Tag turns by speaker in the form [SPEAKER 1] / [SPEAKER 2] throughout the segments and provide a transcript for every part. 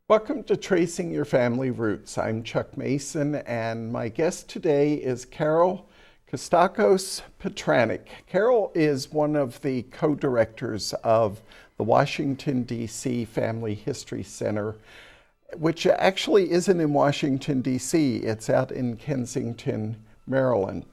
[SPEAKER 1] Welcome to Tracing Your Family Roots. I'm Chuck Mason, and my guest today is Kostakos Pertanek. Carol is one of the co-directors of the Washington, D.C. Family History Center, which actually isn't in Washington, D.C. It's out in Kensington, Maryland.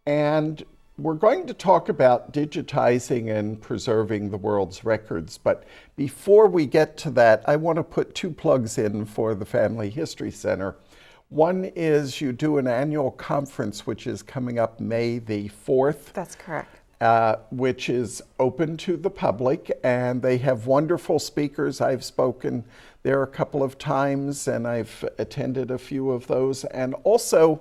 [SPEAKER 1] And we're going to talk about digitizing and preserving the world's records, but before we get to that, I want to put two plugs in for the Family History Center. One is you do an annual conference, which is coming up May the 4th.
[SPEAKER 2] That's correct.
[SPEAKER 1] Which is open to the public, and they have wonderful speakers. I've spoken there a couple of times, and I've attended a few of those. And also,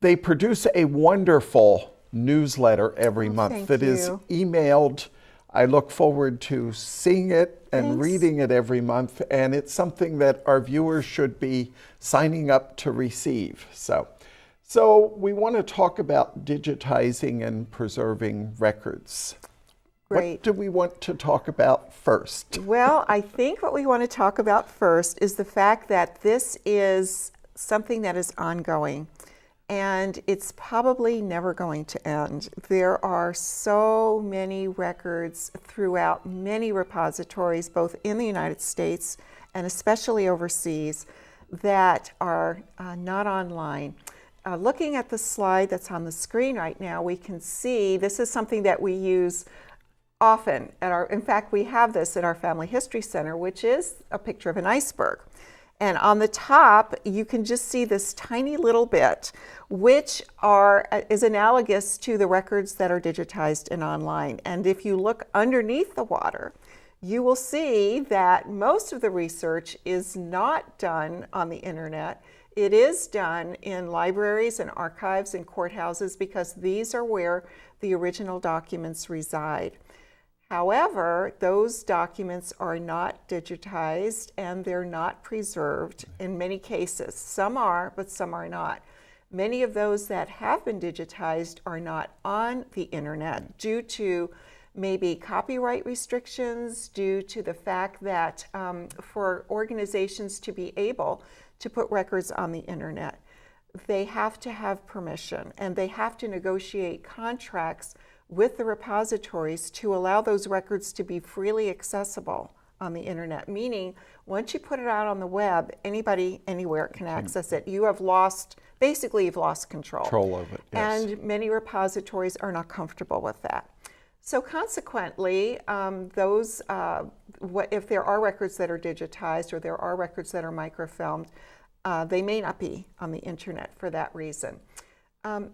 [SPEAKER 1] they produce a wonderful newsletter every month that is emailed. I look forward to seeing it and reading it every month, and it's something that our viewers should be signing up to receive. So we want to talk about digitizing and preserving records.
[SPEAKER 2] Great.
[SPEAKER 1] What do we want to talk about first?
[SPEAKER 2] Well, I think what we want to talk about first is the fact that this is something that is ongoing. And it's probably never going to end. There are so many records throughout many repositories, both in the United States and especially overseas, that are not online. Looking at the slide that's on the screen right now, we can see this is something that we use often in fact, we have this at our Family History Center, which is a picture of an iceberg. And on the top, you can just see this tiny little bit, which is analogous to the records that are digitized and online. And if you look underneath the water, you will see that most of the research is not done on the internet. It is done in libraries and archives and courthouses because these are where the original documents reside. However, those documents are not digitized and they're not preserved in many cases. Some are, but some are not. Many of those that have been digitized are not on the internet due to maybe copyright restrictions, due to the fact that for organizations to be able to put records on the internet, they have to have permission and they have to negotiate contracts with the repositories to allow those records to be freely accessible on the internet, meaning once you put it out on the web, anybody, anywhere can access it. You've lost control
[SPEAKER 1] of it, yes.
[SPEAKER 2] And many repositories are not comfortable with that. So consequently, if there are records that are digitized or there are records that are microfilmed, they may not be on the internet for that reason.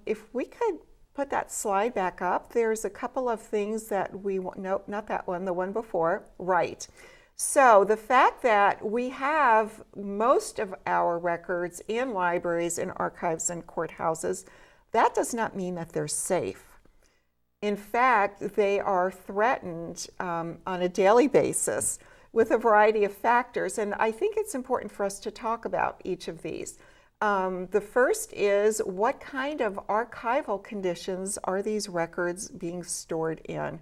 [SPEAKER 2] If we could put that slide back up, there's a couple of things that nope, not that one, the one before, right. So the fact that we have most of our records in libraries and archives and courthouses, that does not mean that they're safe. In fact, they are threatened on a daily basis with a variety of factors, and I think it's important for us to talk about each of these. The first is, what kind of archival conditions are these records being stored in?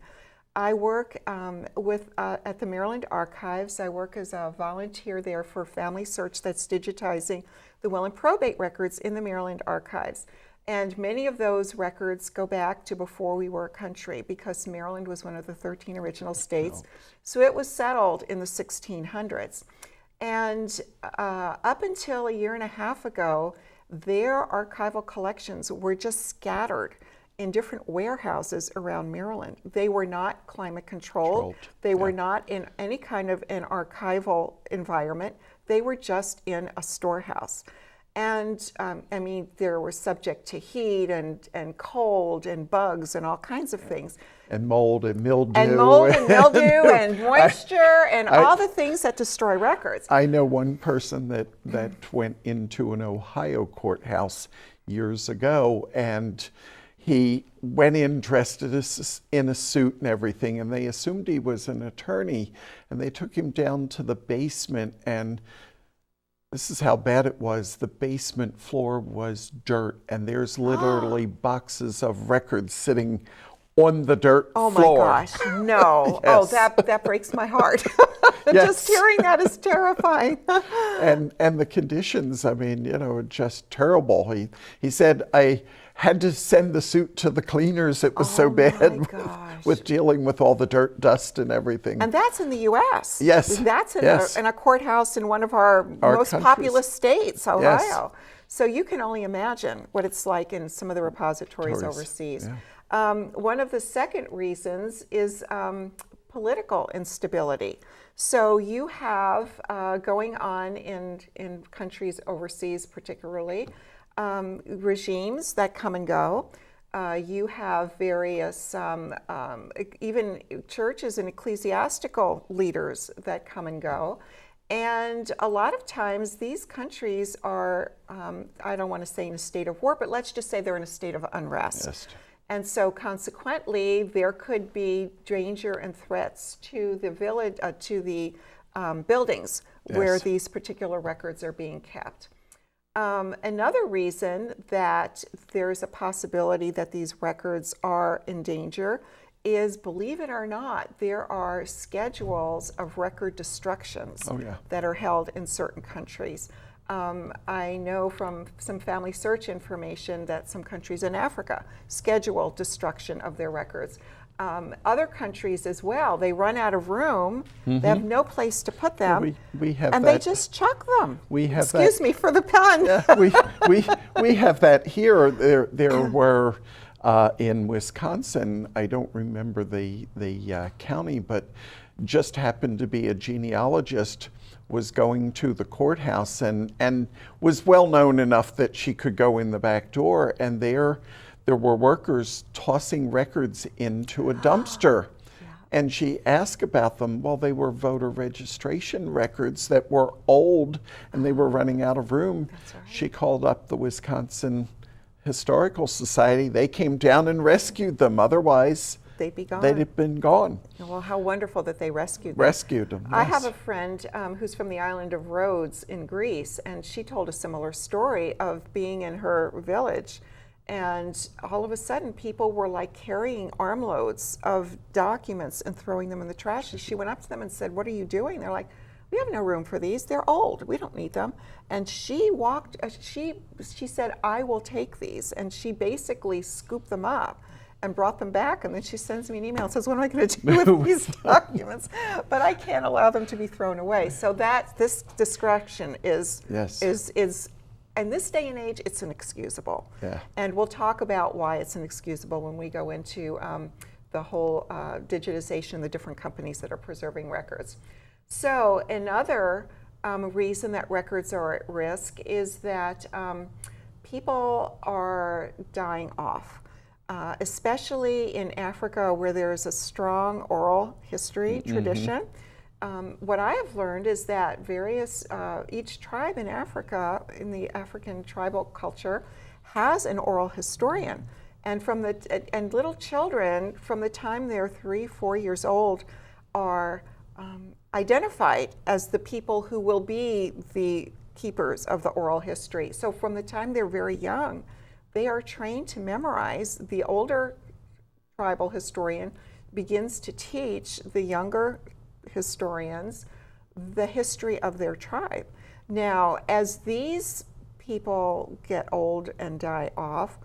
[SPEAKER 2] I work at the Maryland Archives. I work as a volunteer there for Family Search that's digitizing the will and probate records in the Maryland Archives. And many of those records go back to before we were a country because Maryland was one of the 13 original states. So it was settled in the 1600s. And up until a year and a half ago, their archival collections were just scattered in different warehouses around Maryland. They were not climate controlled. They were not in any kind of an archival environment. They were just in a storehouse. And I mean, they were subject to heat and cold and bugs and all kinds of things.
[SPEAKER 1] And mold and mildew.
[SPEAKER 2] And mold and mildew and moisture and all the things that destroy records.
[SPEAKER 1] I know one person that went into an Ohio courthouse years ago, and he went in dressed in a suit and everything, and they assumed he was an attorney, and they took him down to the basement, and this is how bad it was. The basement floor was dirt, and there's literally boxes of records sitting on the dirt
[SPEAKER 2] Oh my
[SPEAKER 1] floor.
[SPEAKER 2] gosh, no. Oh,
[SPEAKER 1] Yes.
[SPEAKER 2] that breaks my heart.
[SPEAKER 1] Yes.
[SPEAKER 2] Just hearing that is terrifying.
[SPEAKER 1] And the conditions, I mean, are just terrible. He said, I had to send the suit to the cleaners. It was so
[SPEAKER 2] Oh my
[SPEAKER 1] bad
[SPEAKER 2] gosh.
[SPEAKER 1] with dealing with all the dirt, dust, and everything.
[SPEAKER 2] And that's in the U.S.
[SPEAKER 1] Yes,
[SPEAKER 2] That's in,
[SPEAKER 1] yes.
[SPEAKER 2] in a courthouse in one of our most
[SPEAKER 1] countries.
[SPEAKER 2] populous states, Ohio.
[SPEAKER 1] Yes.
[SPEAKER 2] So you can only imagine what it's like in some of the repositories overseas.
[SPEAKER 1] Yeah.
[SPEAKER 2] One of the second reasons is political instability. So you have going on in countries overseas, particularly, regimes that come and go. You have various, even churches and ecclesiastical leaders that come and go. And a lot of times these countries are, I don't want to say in a state of war, but let's just say they're in a state of unrest.
[SPEAKER 1] Yes.
[SPEAKER 2] And so consequently, there could be danger and threats to the village, to the buildings where
[SPEAKER 1] Yes.
[SPEAKER 2] these particular records are being kept. Another reason that there's a possibility that these records are in danger is, believe it or not, there are schedules of record destructions
[SPEAKER 1] Oh, yeah.
[SPEAKER 2] that are held in certain countries. I know from some family search information that some countries in Africa schedule destruction of their records. Other countries as well, they run out of room, they have no place to put them,
[SPEAKER 1] We have
[SPEAKER 2] and
[SPEAKER 1] that.
[SPEAKER 2] they just chuck them.
[SPEAKER 1] We have
[SPEAKER 2] Excuse
[SPEAKER 1] that.
[SPEAKER 2] me for the pun.
[SPEAKER 1] we have that here. There were in Wisconsin. I don't remember the county, but just happened to be a genealogist was going to the courthouse and was well known enough that she could go in the back door, and there were workers tossing records into a dumpster. And she asked about them. Well, they were voter registration records that were old and they were running out of room.
[SPEAKER 2] That's right.
[SPEAKER 1] She called up the Wisconsin Historical Society. They came down and rescued them. Otherwise,
[SPEAKER 2] They'd be gone.
[SPEAKER 1] they'd have been gone.
[SPEAKER 2] Well, how wonderful that they rescued them.
[SPEAKER 1] Rescued them.
[SPEAKER 2] I
[SPEAKER 1] yes.
[SPEAKER 2] have a friend who's from the island of Rhodes in Greece, and she told a similar story of being in her village. And all of a sudden, people were like carrying armloads of documents and throwing them in the trash. And she went up to them and said, "What are you doing?" They're like, "We have no room for these. They're old. We don't need them." And she walked, she said, "I will take these." And she basically scooped them up and brought them back. And then she sends me an email and says, "What am I going to do with these documents?" But I can't allow them to be thrown away. So that this destruction is
[SPEAKER 1] Yes.
[SPEAKER 2] is in this day and age, it's inexcusable.
[SPEAKER 1] Yeah.
[SPEAKER 2] And we'll talk about why it's inexcusable when we go into the whole digitization and the different companies that are preserving records. So another reason that records are at risk is that people are dying off, especially in Africa where there's a strong oral history tradition. What I have learned is that each tribe in Africa, in the African tribal culture, has an oral historian. And and little children, from the time they're 3, 4 years old, are identified as the people who will be the keepers of the oral history. So from the time they're very young, they are trained to memorize. The older tribal historian begins to teach the younger historians the history of their tribe. Now, as these people get old and die off,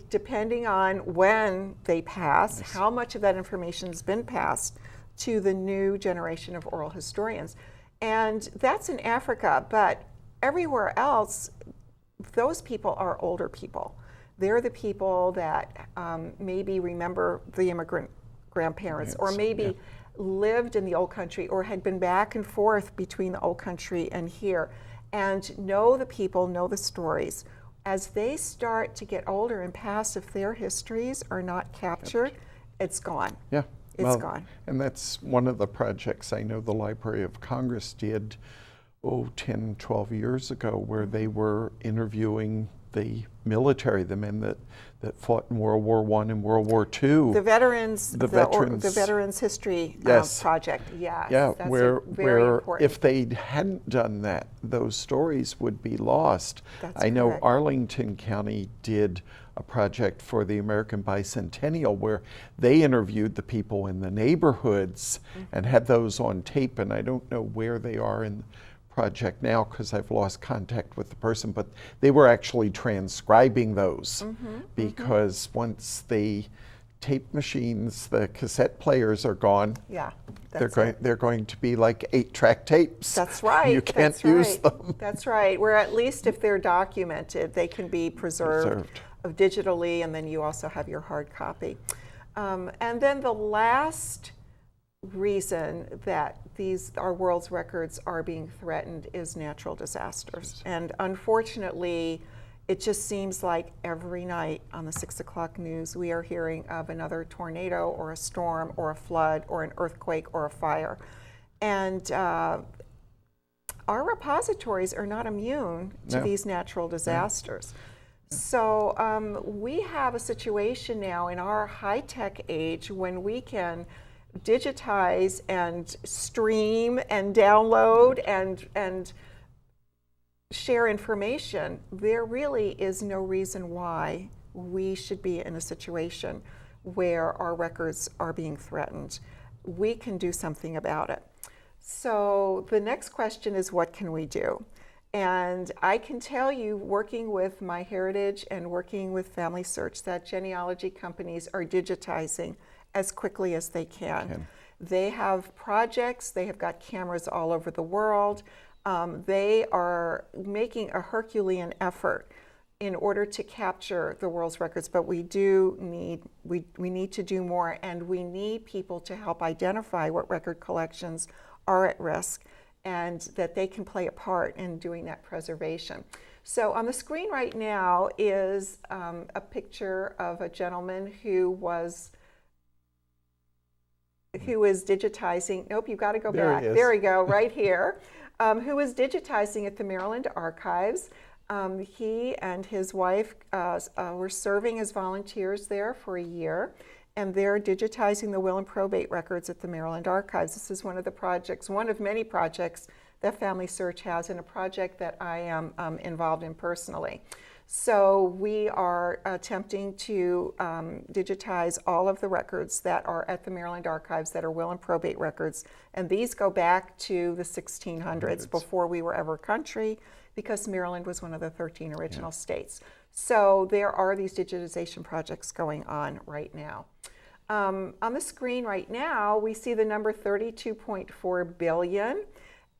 [SPEAKER 2] depending on when they pass, how much of that information has been passed to the new generation of oral historians. And that's in Africa, but everywhere else, those people are older people. They're the people that maybe remember the immigrant grandparents, or maybe lived in the old country or had been back and forth between the old country and here, and know the people, know the stories. As they start to get older and pass, if their histories are not captured, it's gone.
[SPEAKER 1] Yeah.
[SPEAKER 2] It's gone.
[SPEAKER 1] And that's one of the projects I know the Library of Congress did 10, 12 years ago, where they were interviewing the military, the men that fought in World War I and World War II.
[SPEAKER 2] The veterans, the
[SPEAKER 1] veterans.
[SPEAKER 2] Veterans History
[SPEAKER 1] Yes.
[SPEAKER 2] Project, yes.
[SPEAKER 1] Yeah,
[SPEAKER 2] that's
[SPEAKER 1] where
[SPEAKER 2] very important.
[SPEAKER 1] if they hadn't done that, those stories would be lost.
[SPEAKER 2] That's
[SPEAKER 1] I know
[SPEAKER 2] correct.
[SPEAKER 1] Arlington County did a project for the American Bicentennial where they interviewed the people in the neighborhoods and had those on tape, and I don't know where they are in the project now because I've lost contact with the person, but they were actually transcribing those because once the tape machines, the cassette players are gone,
[SPEAKER 2] Yeah,
[SPEAKER 1] they're going to be like 8-track tapes.
[SPEAKER 2] That's right.
[SPEAKER 1] You can't
[SPEAKER 2] that's
[SPEAKER 1] use
[SPEAKER 2] right.
[SPEAKER 1] them.
[SPEAKER 2] That's right. Where at least if they're documented, they can be preserved digitally, and then you also have your hard copy. And then the last reason that our world's records are being threatened is natural disasters. And unfortunately, it just seems like every night on the 6 o'clock news, we are hearing of another tornado or a storm or a flood or an earthquake or a fire. And our repositories are not immune to these natural disasters. So we have a situation now in our high-tech age when we can digitize and stream and download and share information. There really is no reason why we should be in a situation where our records are being threatened. We can do something about it. So the next question is, what can we do? And I can tell you, working with MyHeritage and working with Family Search, that genealogy companies are digitizing as quickly as they can. They have projects, they have got cameras all over the world. They are making a Herculean effort in order to capture the world's records, but we need to do more, and we need people to help identify what record collections are at risk and that they can play a part in doing that preservation. So on the screen right now is a picture of a gentleman who is digitizing. Nope, you've got to go back. There we go, right here. Who was digitizing at the Maryland Archives. He and his wife were serving as volunteers there for a year, and they're digitizing the will and probate records at the Maryland Archives. This is one of the projects, one of many projects that Family Search has, and a project that I am involved in personally. So we are attempting to digitize all of the records that are at the Maryland Archives that are will and probate records. And these go back to the 1600s, before we were ever a country, because Maryland was one of the 13 original states. So there are these digitization projects going on right now. On the screen right now, we see the number 32.4 billion.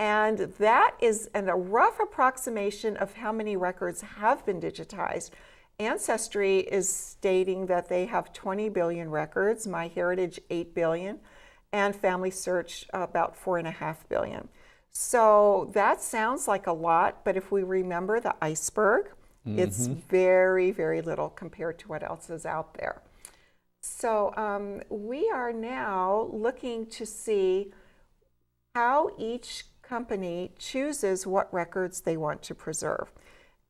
[SPEAKER 2] And that is a rough approximation of how many records have been digitized. Ancestry is stating that they have 20 billion records, MyHeritage 8 billion, and Family Search about 4.5 billion. So that sounds like a lot, but if we remember the iceberg, it's very, very little compared to what else is out there. So we are now looking to see how each company chooses what records they want to preserve.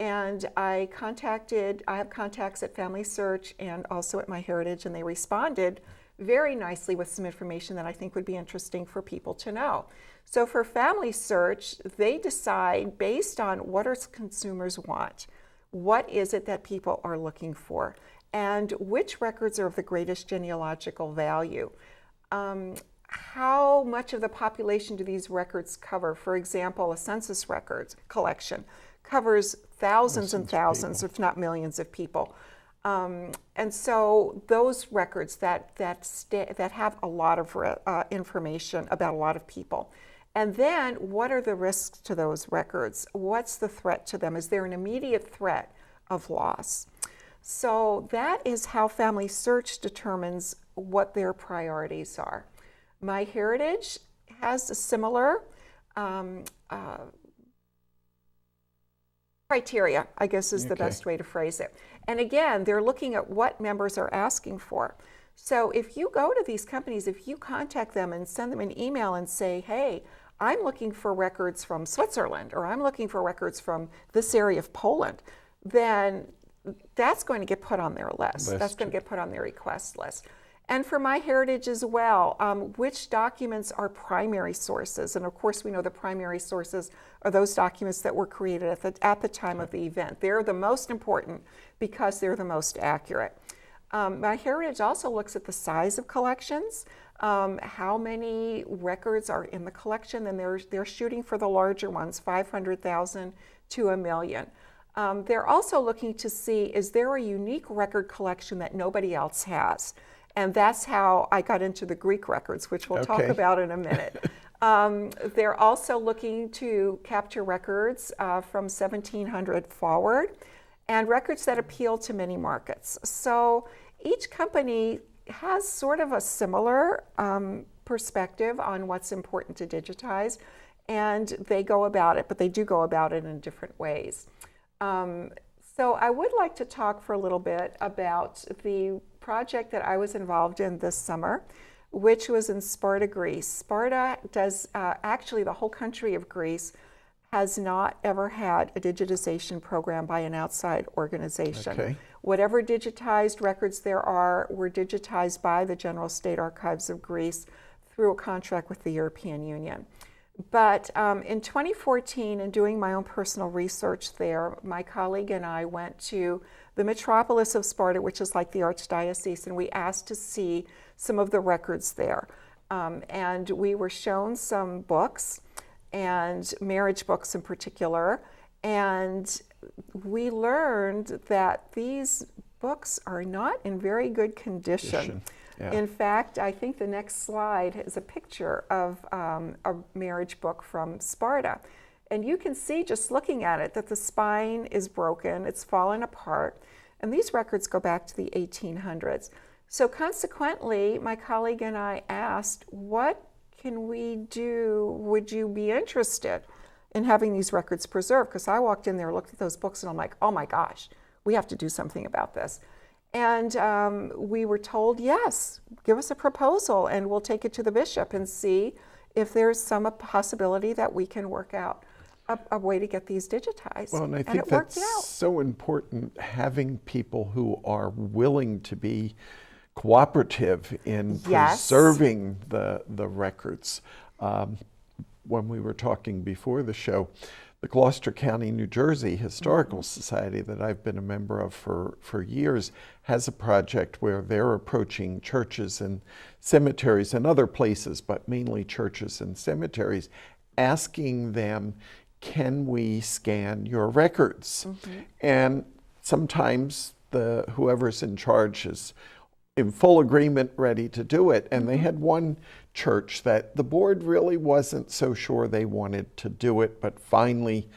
[SPEAKER 2] And I have contacts at Family Search and also at MyHeritage, and they responded very nicely with some information that I think would be interesting for people to know. So for Family Search, they decide based on what our consumers want, what is it that people are looking for, and which records are of the greatest genealogical value. How much of the population do these records cover? For example, a census records collection covers thousands and thousands, if not millions of people. And so those records that have a lot of information about a lot of people. And then what are the risks to those records? What's the threat to them? Is there an immediate threat of loss? So that is how Family Search determines what their priorities are. MyHeritage has a similar criteria, I guess is the best way to phrase it. And again, they're looking at what members are asking for. So if you go to these companies, if you contact them and send them an email and say, hey, I'm looking for records from Switzerland, or I'm looking for records from this area of Poland, then that's going to get put on their list. That's going to get put on their request list. And for MyHeritage as well, which documents are primary sources? And of course, we know the primary sources are those documents that were created at the time of the event. They're the most important because they're the most accurate. MyHeritage also looks at the size of collections, how many records are in the collection, and they're shooting for the larger ones, 500,000 to 1 million. They're also looking to see, is there a unique record collection that nobody else has? And that's how I got into the Greek records, which we'll talk about in a minute. They're also looking to capture records from 1700 forward, and records that appeal to many markets. So each company has sort of a similar perspective on what's important to digitize, and they go about it, but they do go about it in different ways. So I would like to talk for a little bit about the project that I was involved in this summer, which was in Sparta, Greece. Sparta does, actually the whole country of Greece has not ever had a digitization program by an outside organization.
[SPEAKER 1] Okay.
[SPEAKER 2] Whatever digitized records there are were digitized by the General State Archives of Greece through a contract with the European Union. But in 2014, in doing my own personal research there, my colleague and I went to the metropolis of Sparta, which is like the archdiocese, and we asked to see some of the records there. And we were shown some books, and marriage books in particular, and we learned that these books are not in very good condition.
[SPEAKER 1] Yeah.
[SPEAKER 2] In fact, I think the next slide is a picture of a marriage book from Sparta. And you can see just looking at it that the spine is broken, it's fallen apart, and these records go back to the 1800s. So consequently, my colleague and I asked, what can we do? Would you be interested in having these records preserved? Because I walked in there, looked at those books, and I'm like, oh my gosh, we have to do something about this. And we were told, yes, give us a proposal and we'll take it to the bishop and see if there's some possibility that we can work out a way to get these digitized.
[SPEAKER 1] Well, and I think
[SPEAKER 2] it worked
[SPEAKER 1] that's
[SPEAKER 2] out.
[SPEAKER 1] so important, having people who are willing to be cooperative in
[SPEAKER 2] Yes.
[SPEAKER 1] preserving the records. When we were talking before the show, the Gloucester County, New Jersey Historical Society that I've been a member of for years has a project where they're approaching churches and cemeteries and other places, but mainly churches and cemeteries, asking them, can we scan your records? And sometimes whoever's in charge is in full agreement, ready to do it. And they had one church that the board really wasn't so sure they wanted to do it, but finally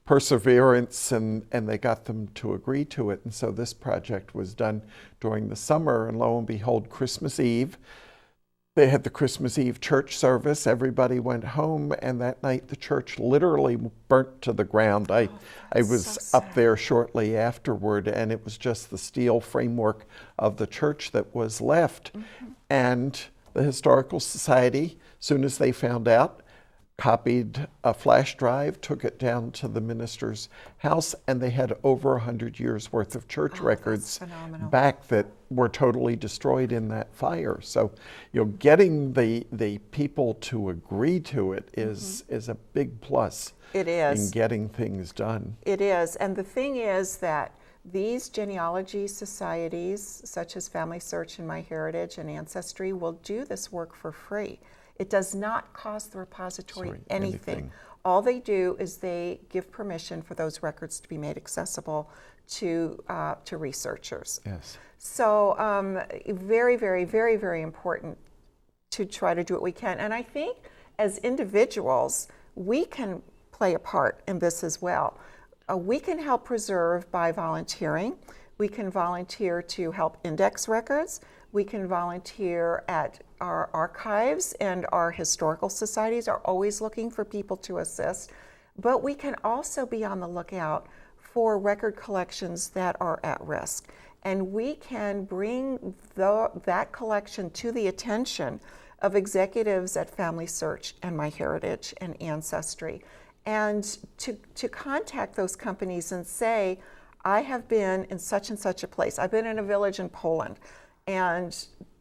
[SPEAKER 1] perseverance and they got them to agree to it. And so this project was done during the summer, and lo and behold, Christmas Eve, they had the Christmas Eve church service. Everybody went home, and that night the church literally burnt to the ground. I was
[SPEAKER 2] so
[SPEAKER 1] up there shortly afterward, and it was just the steel framework of the church that was left. And the Historical Society, as soon as they found out, copied a flash drive, took it down to the minister's house, and they had over 100 years worth of church records back that were totally destroyed in that fire. So, getting the people to agree to it is a big plus.
[SPEAKER 2] It is.
[SPEAKER 1] In getting things done.
[SPEAKER 2] It is. And the thing is that these genealogy societies, such as Family Search and MyHeritage and Ancestry, will do this work for free. It does not cost the repository anything. All they do is they give permission for those records to be made accessible to researchers.
[SPEAKER 1] Yes.
[SPEAKER 2] So very, very, very, very important to try to do what we can. And I think as individuals, we can play a part in this as well. We can help preserve by volunteering. We can volunteer to help index records. We can volunteer at our archives, and our historical societies are always looking for people to assist. But we can also be on the lookout for record collections that are at risk. And we can bring that collection to the attention of executives at Family Search and MyHeritage and Ancestry, and to contact those companies and say, I have been in such and such a place. I've been in a village in Poland, and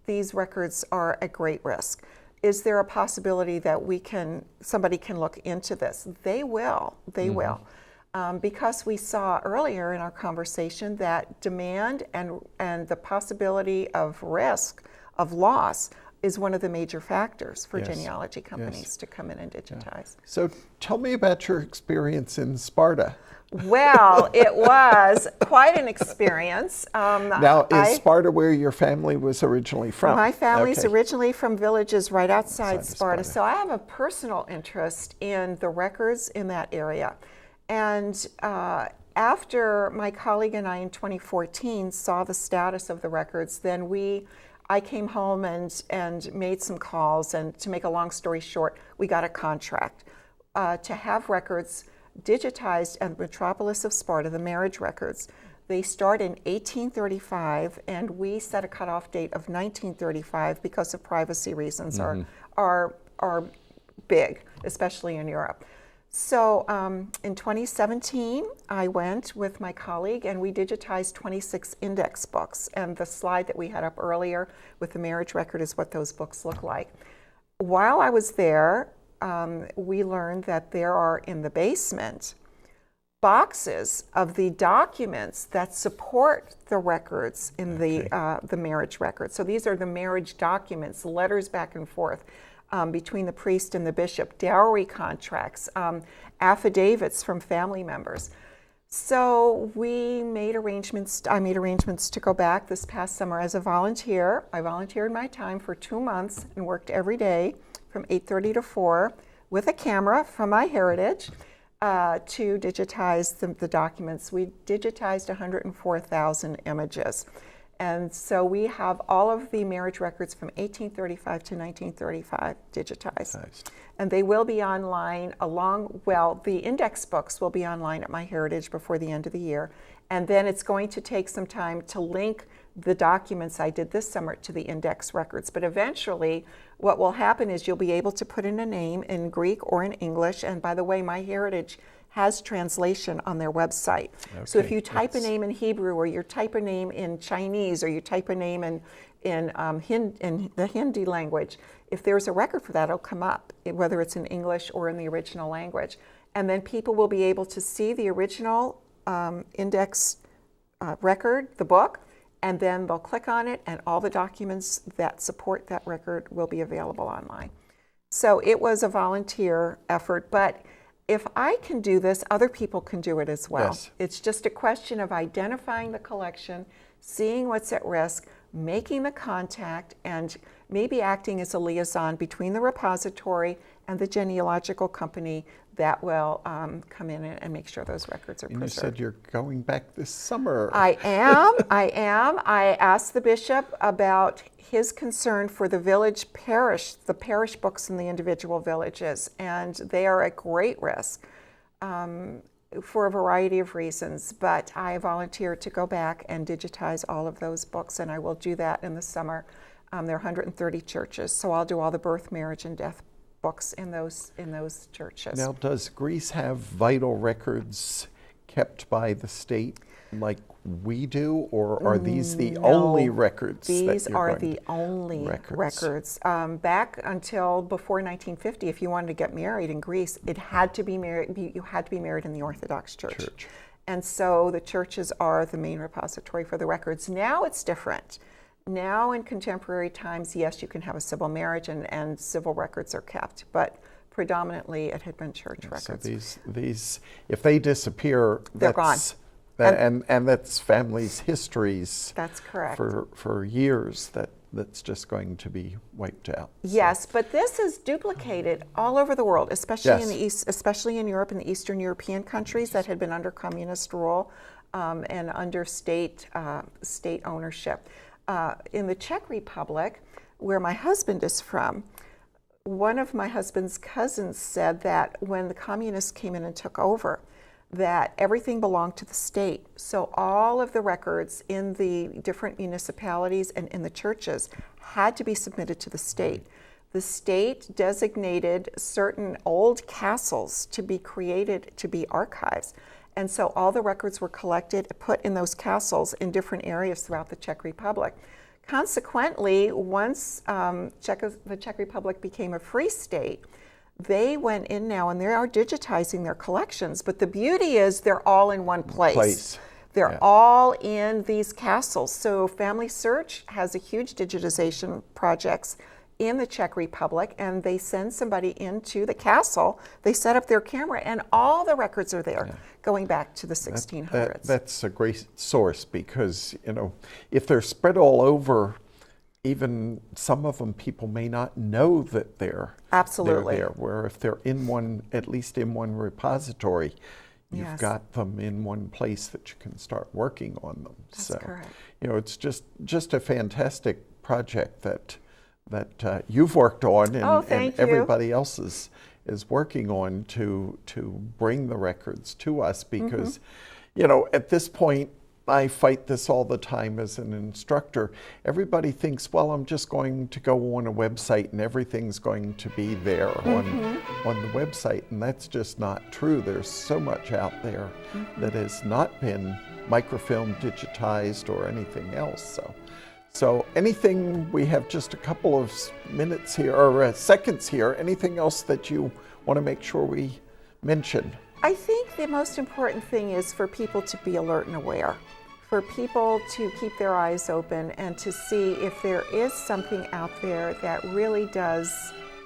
[SPEAKER 2] these records are at great risk. Is there a possibility that somebody can look into this? They will. They will. Because we saw earlier in our conversation that demand and the possibility of risk of loss is one of the major factors for genealogy companies to come in and digitize.
[SPEAKER 1] So tell me about your experience in Sparta.
[SPEAKER 2] Well, it was quite an experience.
[SPEAKER 1] Now, is Sparta where your family was originally from?
[SPEAKER 2] My family's originally from villages right outside Sparta,
[SPEAKER 1] Sparta.
[SPEAKER 2] so I have a personal interest in the records in that area. And after my colleague and I in 2014 saw the status of the records, then I came home and made some calls, and to make a long story short, we got a contract to have records digitized at the metropolis of Sparta, the marriage records. They start in 1835, and we set a cutoff date of 1935 because of privacy reasons are big, especially in Europe. So in 2017, I went with my colleague and we digitized 26 index books. And the slide that we had up earlier with the marriage record is what those books look like. While I was there, we learned that there are in the basement boxes of the documents that support the records in the marriage record. So these are the marriage documents, letters back and forth between the priest and the bishop, dowry contracts, affidavits from family members. So I made arrangements to go back this past summer as a volunteer. I volunteered my time for 2 months and worked every day from 8:30 to 4 with a camera from MyHeritage to digitize the documents. We digitized 104,000 images. And so we have all of the marriage records from 1835 to 1935 digitized. Nice. And they will be online the index books will be online at MyHeritage before the end of the year. And then it's going to take some time to link the documents I did this summer to the index records. But eventually, what will happen is you'll be able to put in a name in Greek or in English. And by the way, MyHeritage has translation on their website. Okay. So if you type a name in Hebrew, or you type a name in Chinese, or you type a name in the Hindi language, if there's a record for that, it'll come up, whether it's in English or in the original language. And then people will be able to see the original index record, the book, and then they'll click on it, and all the documents that support that record will be available online. So it was a volunteer effort, but if I can do this, other people can do it as well. Yes. It's just a question of identifying the collection, seeing what's at risk, making the contact, and maybe acting as a liaison between the repository and the genealogical company that will come in and make sure those records are preserved.
[SPEAKER 1] You said you're going back this summer.
[SPEAKER 2] I am. I asked the bishop about his concern for the parish books in the individual villages, and they are at great risk for a variety of reasons. But I volunteered to go back and digitize all of those books, and I will do that in the summer. There are 130 churches, so I'll do all the birth, marriage, and death books in those churches.
[SPEAKER 1] Now, does Greece have vital records kept by the state like we do, or are these the only records?
[SPEAKER 2] These are the only records. Back until before 1950, if you wanted to get married in Greece, you had to be married in the Orthodox Church. And so the churches are the main repository for the records. Now it's different. Now in contemporary times, yes, you can have a civil marriage and civil records are kept, but predominantly it had been church records.
[SPEAKER 1] So these, if they disappear,
[SPEAKER 2] they're gone.
[SPEAKER 1] And that's families' histories.
[SPEAKER 2] That's correct.
[SPEAKER 1] For years, that's just going to be wiped out.
[SPEAKER 2] Yes, but this is duplicated all over the world, especially in the East, especially in Europe and the Eastern European countries that had been under communist rule and under state ownership. In the Czech Republic, where my husband is from, one of my husband's cousins said that when the communists came in and took over, that everything belonged to the state. So all of the records in the different municipalities and in the churches had to be submitted to the state. The state designated certain old castles to be created to be archives. And so all the records were collected, put in those castles in different areas throughout the Czech Republic. consequently, once the Czech Republic became a free state, they went in now and they are digitizing their collections. But the beauty is they're all in one place. They're all in these castles. So Family Search has a huge digitization projects in the Czech Republic, and they send somebody into the castle, they set up their camera, and all the records are there going back to the 1600s.
[SPEAKER 1] That's a great source because, you know, if they're spread all over, even some of them people may not know that they're there. Where if they're in one, at least in one repository, you've got them in one place that you can start working on them.
[SPEAKER 2] That's correct.
[SPEAKER 1] You know, it's just a fantastic project that you've worked on and everybody else is working on to bring the records to us because, you know, at this point, I fight this all the time as an instructor. Everybody thinks, well, I'm just going to go on a website and everything's going to be there on the website, and that's just not true. There's so much out there that has not been microfilm digitized or anything else. So anything, we have just a couple of minutes here, or seconds here, anything else that you want to make sure we mention?
[SPEAKER 2] I think the most important thing is for people to be alert and aware, for people to keep their eyes open and to see if there is something out there that really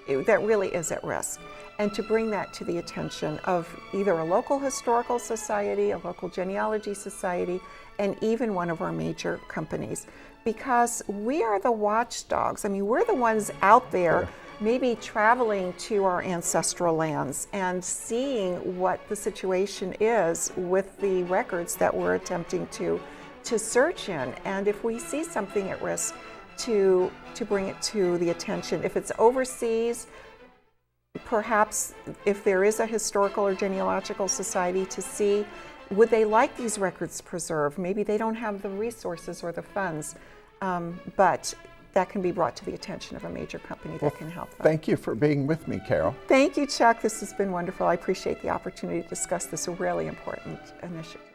[SPEAKER 2] is at risk, and to bring that to the attention of either a local historical society, a local genealogy society, and even one of our major companies. Because we are the watchdogs. I mean, we're the ones out there maybe traveling to our ancestral lands and seeing what the situation is with the records that we're attempting to search in. And if we see something at risk, to bring it to the attention. If it's overseas, perhaps if there is a historical or genealogical society, to see, would they like these records preserved? Maybe they don't have the resources or the funds, but that can be brought to the attention of a major company that can help them.
[SPEAKER 1] Thank you for being with me, Carol.
[SPEAKER 2] Thank you, Chuck. This has been wonderful. I appreciate the opportunity to discuss this really important initiative.